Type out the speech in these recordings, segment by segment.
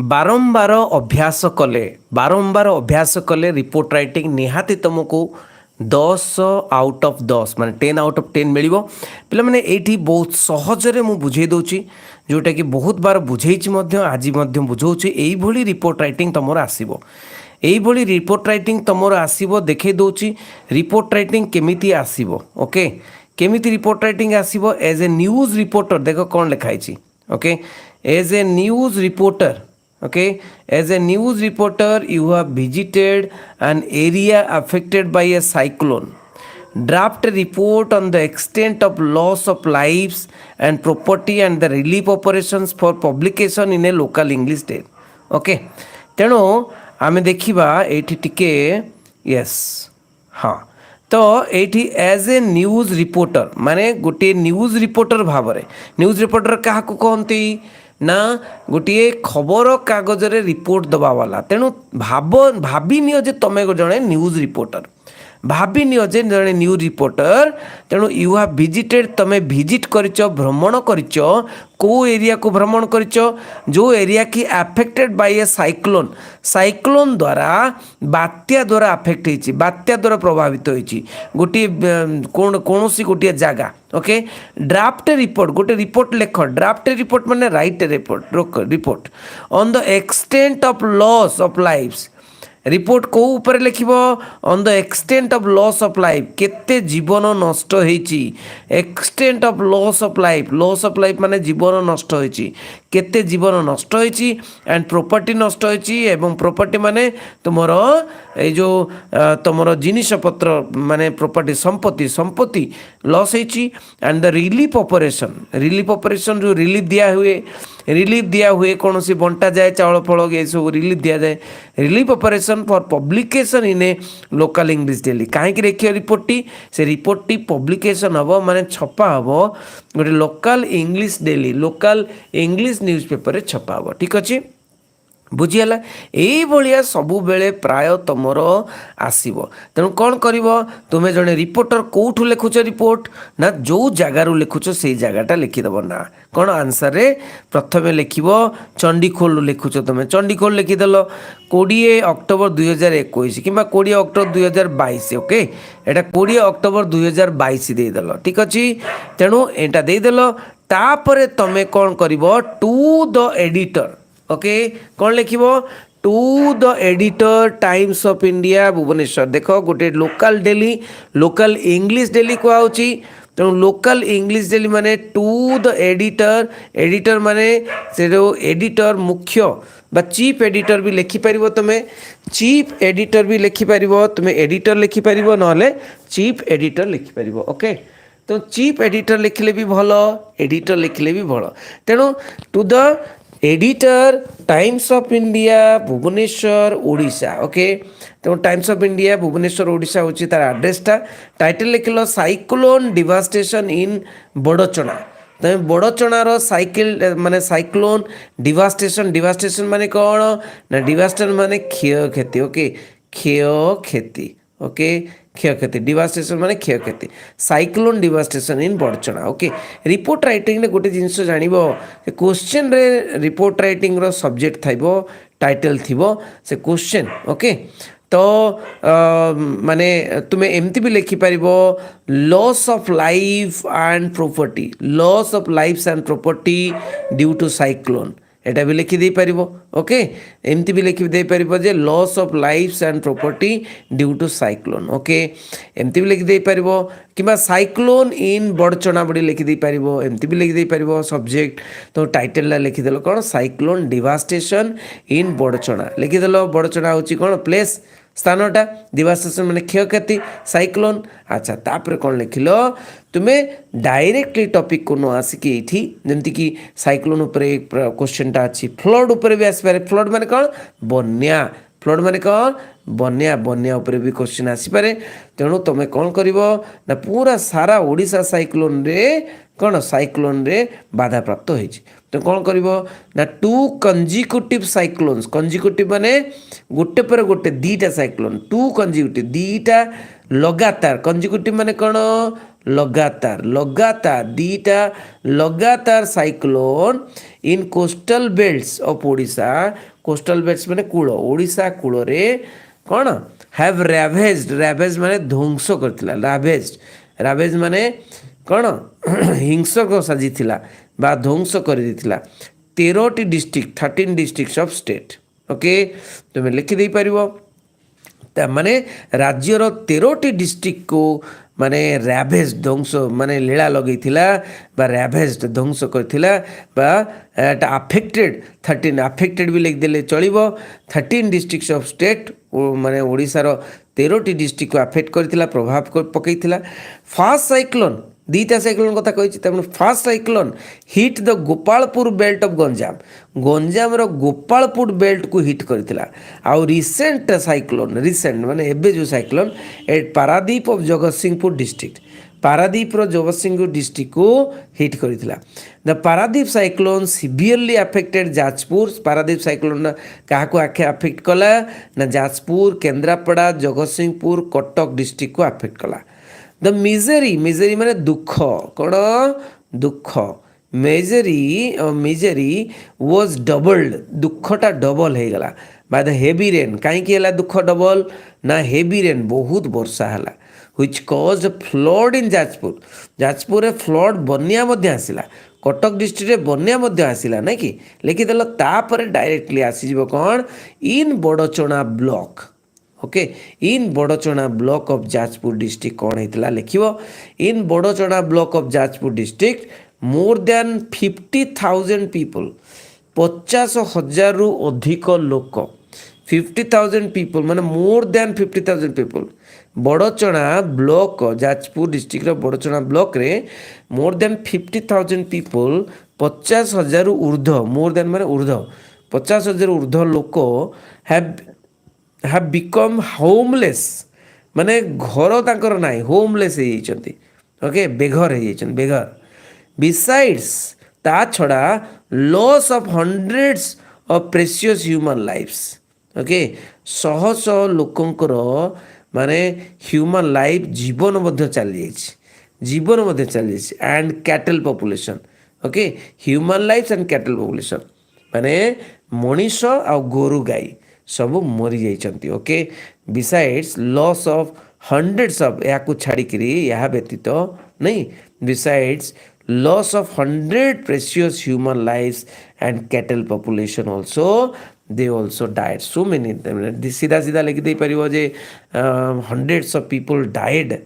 बारंबार अभ्यास कले रिपोर्ट राइटिंग निहाती तुमको 10 आउट ऑफ 10 माने 10 आउट ऑफ 10 मिलिबो। पिला माने एठी बहुत सहजरे मु बुझे दोची जोटा कि बहुत बार बुझेइछि मध्य आज मध्य बुझौछि। एई भली रिपोर्ट राइटिंग तमर आसीबो, एई भली रिपोर्ट राइटिंग तमर आसीबो। देखै दोची रिपोर्ट राइटिंग केमिति आसीबो। ओके, केमिति रिपोर्ट राइटिंग आसीबो एज ए न्यूज रिपोर्टर। देखो कोन लिखाइछि। Okay, as a news reporter. Okay, as a news reporter you have visited an area affected by a cyclone, draft a report on the extent of loss of lives and property and the relief operations for publication in a local English daily. Okay, तेणु आमे देखिबा एठी टिके yes हाँ तो एठी as a news reporter माने गोटे news reporter Bhavre news reporter क्या कहती ना गोटे खबर कागज रे रिपोर्ट दबा वाला। तेणु भाभी नियो जे तमे जड़े न्यूज रिपोर्टर, भाभी नियो जे जड़े न्यूज रिपोर्टर। तेणु यू हैव विजिटेड, तमे विजिट करिचो, भ्रमण करिचो। को एरिया को भ्रमण करिचो? जो एरिया की affected by A cyclone, cyclone द्वारा बात्या द्वारा अफेक्ट होइछि, बात्या द्वारा प्रभावित होइछि गोटे कौनसी गोटे जगह। ओके, ड्राफ्ट रिपोर्ट, गोटे रिपोर्ट लेख। ड्राफ्ट रिपोर्ट माने write report on the extent of loss of lives. Report को ऊपर लिखिबो on the extent of loss of life, केते जीवन नष्ट होइछि। Extent of loss of life, loss of life माने जीवन नष्ट होइछि, केते जीवन नष्ट होइछि। एंड प्रॉपर्टी नष्ट होइछि, एवं प्रॉपर्टी माने तुमरो ए जो तुमरो जिनिस पत्र माने प्रॉपर्टी संपत्ति लॉस होइछि। एंड द रिलीफ ऑपरेशन जो रिलीफ दिया हुए कौन सी बंटा जाए चाउल फल ये सब रिलीफ दिया जाए। Relief operation for publication in A local English daily. कहीं देखिए रिपोर्ट टी, से रिपोर्ट टी पब्लिकेशन हम माने छपा हम गोटे local English daily, local English news paper रे छपा हम। ठीक अच्छे, बुझीगला। यही भाया सबु बेले प्राय तुमर आसब। तेणु कौन कर तुम्हें जड़े रिपोर्टर कौटू लिखुच रिपोर्ट ना जो जगार लिखुच से जगटा लिखिदेव ना कौन आंसर रे प्रथम लिख चंडीखोल लिखुच तुम चंडीखोल लिखिदेल 20 अक्टोबर 2021 कि 20 अक्टोबर 2022। ओके, एटा 20 अक्टोबर 2022 देदेल। ठीक अच्छे, तेणु एटा देदेल। तापर तुम कौन कर टू द एडिटर। ओके, कौन लिखिबो to the editor Times of India Bhubaneswar. देखो गोटे local daily, local English daily कहूँ। तेणु लोकल इंग्लिश डेली माने टू द एडिटर, एडिटर माने से जो एडिटर मुख्य बा चीफ एडिटर भी लिखिपर तुम्हें, चीफ एडिटर भी लिखिपर तुम्हें, एडिटर लिखिपर ना चीफ एडिटर लिखिपर। ओके, तो चीफ एडिटर लिखले भी भल, एडिटर लिखले भी भल। तेणु to the editor Times of India Bhubaneswar Odisha. Okay, तो Times of India Bhubaneswar Odisha हूँ तार आड्रेसटा। टाइटल लिखल साइक्लोन डिवास्टेशन इन बड़चना। तुम बड़चणार साइक्लोन डिवास्टेशन माने कौन ना डिवास्टेशन माने क्षयक्षति। ओके, क्षयक्षति। ओके, क्षयक्षति, डिवास्टेशन माने क्षयक्षति, cyclone devastation in Barchana. Okay, report writing गोटे जिनस जान क्वेश्चन रे रिपोर्ट राइटिंग रो सब्जेक्ट थाइबो, टाइटल थिबो से क्वेश्चन। ओके, तो माने तुम्हें एमती भी लिखिपर loss of life and property, loss of life and property due to cyclone, एटा भी लिखि दे पारिबो। ओके, एमती भी लिखि दे पारिबो जे loss of life and property due to cyclone. Okay, एमती भी लिखि दे पारिबो किबा साइक्लोन इन बड़चना बड़ी लिखि दे पारिबो, एमती भी लिखि दे पारिबो सब्जेक्ट। तो टाइटल ला लिखि देलो कोन साइक्लोन डिवास्टेशन इन बड़चना लिखि देलो। बड़चना होची कोन प्लेस स्थानटा, डिवास्टेशन माने क्षयक्षति, साइक्लोन। अच्छा, तापर कौन लिखिल तुम्हें डायरेक्टली टॉपिक को न आसिक ये जमती कि साइक्लोन उपर क्वेश्चनटा अच्छी, फ्लड उपर भी आसपे। फ्लड माने कौन बन्या, फ्लड माने कौन बन्या, बन्या उपर भी क्वेश्चन आसपे। तेणु तुम कौन कर ना पूरा सारा ओडिशा साइक्लोन रे कौन साइक्लोन रे बाधा प्राप्त होइछि। तो कौन कर ना टू कंजिक्यूटिव साइक्लोन्स, कंजिक्यूटिव माने गोटे पर गोटे दीटा साइक्लोन, टू कंजिक्यूटिव दीटा लगातार, कंजिक्यूटिव माने कौन लगातार लगातार दीटा लगातार cyclone in coastal belts of Odisha coastal belts माने कूल ओडिशा कूल रे कौन हैव रावेज्ड रावेज माने ध्वंस करथिला रावेज माने कौन हिंसक साजिथिला बा ध्वंस कर देथिला 13टी district 13 districts of state okay तुम लिखि दे परिबो माने राज्यर 13टी डिस्ट्रिक्ट को माने रावेज ध्वंस माने लीला लगे बा रावेज ध्वंस करथिला बा एट अफेक्टेड 13 अफेक्टेड भी लिख देले चलिबो 13 डिस्ट्रिक्ट्स ऑफ स्टेट माने ओडिसा रो 13टी डिस्ट्रिक्ट को अफेक्ट करथिला प्रभाव पकईथिला फास्ट साइक्लोन दीटा साइक्लोन कथा कही first cyclone hit the Gopalpur belt of Ganjam रो गोपालपुर बेल्ट को हिट करथिला आउ रिसेंट साइक्लोन रिसेंट माने एबे जो cyclone at Paradip of Jagatsinghpur district Paradip रो जगतसिंहपुर डिस्ट्रिक्ट को हिट करथिला the Paradip cyclone severely affected Jajpur Paradip cyclone क्या आखे अफेक्ट कला ना जाजपुर केन्द्रापड़ा जगतसिंहपुर कटक डिस्ट्रिक्ट को अफेक्ट कला द मिजरी माने दुख कौन दुख मिजरी वाज डबल्ड दुखटा डबल हो गला बाय द हेवी रेन कहीं दुख डबल ना हेवी रेन बहुत वर्षा है व्हिच कॉज फ्लड इन जाजपुर रे फ्लड बन्या मध्य आसिला कटक डिस्ट्रिक्ट बन्या आसिला ना कि लिखिदेल तापर डायरेक्टली आसीज कौन in Barchana block okay in Barchana block of Jajpur district कौन होता लिखियो in Barchana block of Jajpur district more than 50,000 people 50,000 रु अधिक लोक 50,000 पीपल माने more than 50,000 people Barchana block Jajpur district रो बड़चणा ब्लॉक रे मोर देन 50,000 पीपल 50,000 ऊर्ध्व मोर देन माने ऊर्ध्व 50,000 ऊर्ध्व लोक have become homeless माने घर तांकर नाई होमलेस ओके बेघर बेघर बिसाइड्स ता छड़ा loss of hundreds of precious human lifes okay शह शह लोकंकर माने ह्यूमन लाइफ जीवन मध्य चली and cattle population okay human life and cattle population माने मनीष आ गोरु गाई सब मरी जाइछंती okay besides loss of hundreds of या को छाड़ी करी या व्यतीत नहीं besides loss of 100 precious human lives and cattle population also they also died so many सीधा सीधा लिखि दे परिबो जे हंड्रेड्स ऑफ पीपल डाइड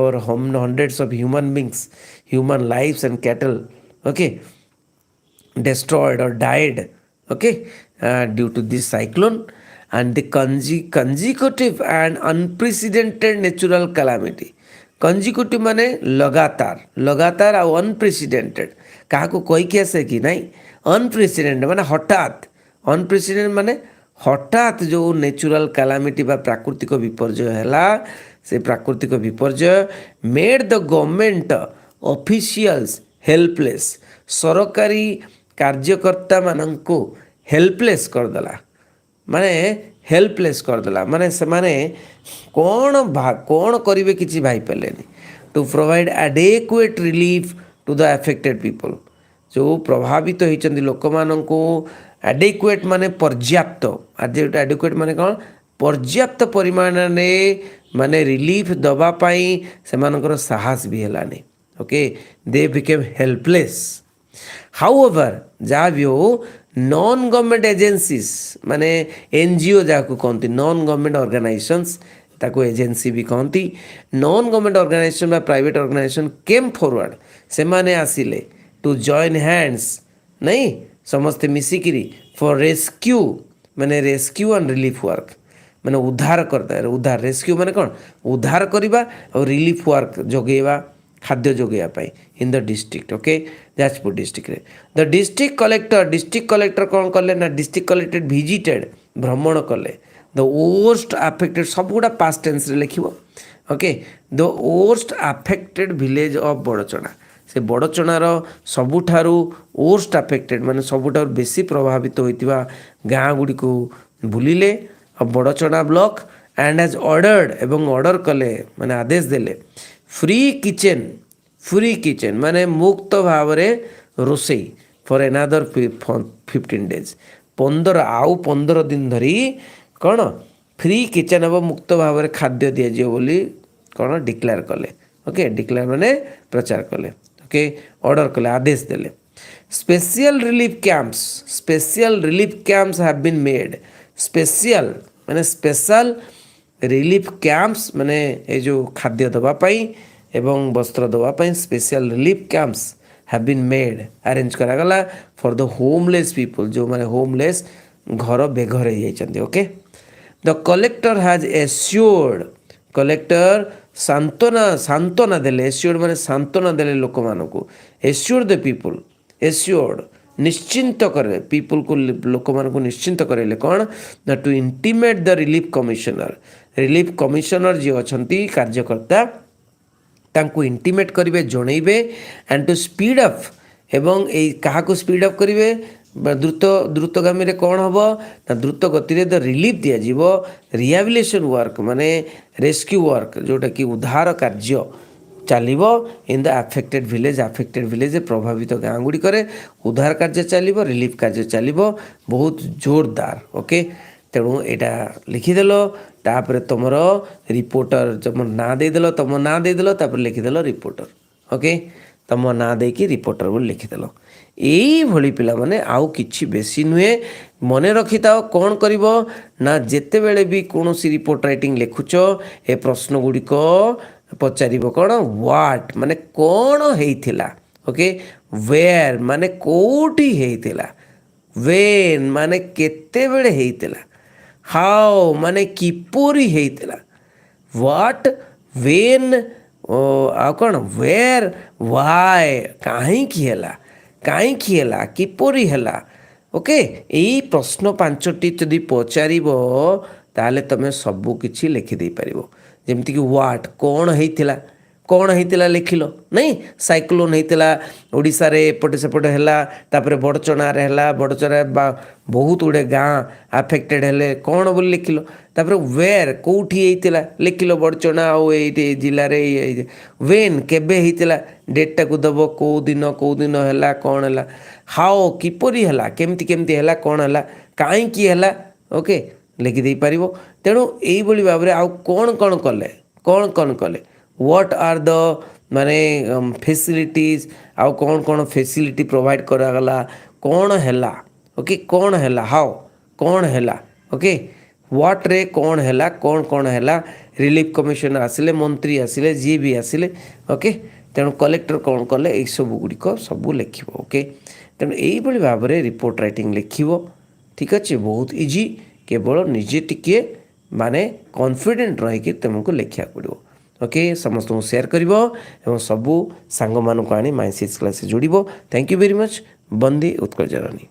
और hundreds of human beings human lives and cattle okay destroyed or died okay due to this cyclone and the consecutive and unprecedented natural calamity consecutive माने लगातार और unprecedented क्या को कोई कैसे कि नहीं unprecedented माने हठात unprecedented माने हठात जो नेचुरल कैलामिटी बा प्राकृतिक विपर्यय हैला से प्राकृतिक विपर्यय made the government officials helpless सरकारी कार्यकर्ता मानंको हेल्पलेस करदेला माने हेल्पलेस करदेला माने से माने कौन करिवे किछि भाई पेलेनी to provide adequate relief to the affected people जो प्रभावित होइचंदी लोक मानंको एडेक्वेट माने पर्याप्त एडेक्वेट माने कौन पर्याप्त परिमाण माने रिलीफ दबा पाई से मानकर साहस भी हेलानी okay they became helpless however जहाँ भी हो नॉन गवर्नमेंट एजेंसीज माने एनजीओ जहाँ कहती नॉन गवर्नमेंट ऑर्गेनाइजेशंस ताको एजेंसी भी कहती नॉन गवर्नमेंट ऑर्गेनाइजेशन बा प्राइवेट ऑर्गेनाइजेशन केम फॉरवर्ड से माने आसिले टू जॉइन हैंड्स नहीं समस्ते मिसिकिरी फॉर रेस्क्यू माने रेस्क्यू एंड रिलीफ वर्क माने उद्धार करता है उद्धार रेस्क्यू माने कौन उद्धार करवा और रिलीफ वर्क जोगेवा खाद्य जोगेवाई in the district okay Jajpur district रे द डिस्ट्रिक्ट कलेक्टर कौन कले ना डिस्ट्रिक्ट कलेक्टर विजिटेड भ्रमण कले द वर्स्ट अफेक्टेड सब गुड़ा पास्ट टेंस रे लिखिबो okay the worst affected village of Barchana से बड़चणार सबुठारु वर्स्ट अफेक्टेड माने सबुठारु बेसी प्रभावित होइतिबा गाँ गुड़ी को बुलिले Badachana block and as ordered एवं ऑर्डर कले माने आदेश देले फ्री किचेन माने मुक्त भाव रोषे फॉर एनादर 15 डेज 15 दिन धरी कौन फ्री किचेन हम मुक्त भाव खाद्य दि बोली कौन डिक्लेयर कले ओके डिक्लेयर माने प्रचार कले ओके ऑर्डर कले आदेश देले special relief camps have been made special माने स्पेशल रिलीफ कैंप्स माने ये जो खाद्य दवापाई एवं वस्त्र दवापाई special relief camps have been made arrange करागला फॉर द होमलेस पीपल जो माने होमलेस घर बेघर हो okay the collector has assured collector सांत्वना देले एश्योर्ड माने सांत्वना देले लोक मानकू एश्योर्ड द पीपल एश्योर्ड निश्चिंत करे पीपल को लोक मानकू निश्चिंत करेले कौन ना to intimate the relief commissioner जी अच्छी कार्यकर्ता तांको इंटीमेट करेंगे जनइबे एंड टू स्पीड अप एवं क्या स्पीड अप करेंगे द्रुतगामी रे कौन हम ना द्रुत गति द रिलीफ दिज्व रिहाबिलिटेशन वर्क माने रेस्क्यू वर्क जोटा कि उद्धार कार्य चलो इन द अफेक्टेड विलेज प्रभावित गाँ गुड़िक उद्धार कार्य चलो रिलीफ कार्य चलो बहुत जोरदार ओके तेणु यहाँ लिखिदेल तापर तुम रिपोर्टर तुम ना देदेल तुम ना देदेल तापर लिखिदेल रिपोर्टर ओके तुम ना देकी रिपोर्टर बोली लिखिदेल यही पिला माने आउ किछि बेसी नुहे मन रखी था कौन कर ना जिते बेले भी कौन रिपोर्ट राइटिंग लिखुच ए प्रश्न गुड़िक पचार कौन व्हाट माने कौन होइथिला ओके वेयर माने कोठी होइथिला वेन माने केते बेले होइथिला हाउ माने किपोरी होइथिला व्हाट वेन आ कौन वेयर वाय कहीं है किपोरी है ओके यही प्रश्न 5टी जदि पचार ताले तुम सबू किछि लिखिदे पार जमती कि व्हाट कौन होता लिखिल नहीं साइक्लोन होता ओडिशा रे एपटे सेपटे है बड़चना बड़चना बहुत गुड़े गाँ आफेक्टेड हेले कौन बोली लिखिल तापर वेयर कौटी होता लिखिल बड़चना ये जिले में वेन केबे होता डेटा को दब कौ दिन है कौन है हाओ किपरी है केमती है कौन है कहीं है ओके लिखिदे पार तेणु यही भाव में आउ कौन कले व्हाट आर द माने फैसिलिटीज आउ कौन फैसिलिटी प्रोवाइड करागला कौन है ओके कौन है हाउ कौन है ओके व्हाट रे कौन है कौन है रिलीफ कमिशनर आसिले मंत्री आसिले जी भी आसिले ओके तेणु कलेक्टर कौन कले ये सब गुड़िक सब लिख ओके तेणु यही भाव में रिपोर्ट राइटिंग लिख ठीक अच्छे बहुत इजी केवल निजे टिके माने कॉन्फिडेंट रही तुमको लिखा पड़ो ओके समस्त शेयर कर सबू सांग मानक आनी माय 6 क्लास जोड़ थैंक यू वेरी मच बंदी उत्कल जननी।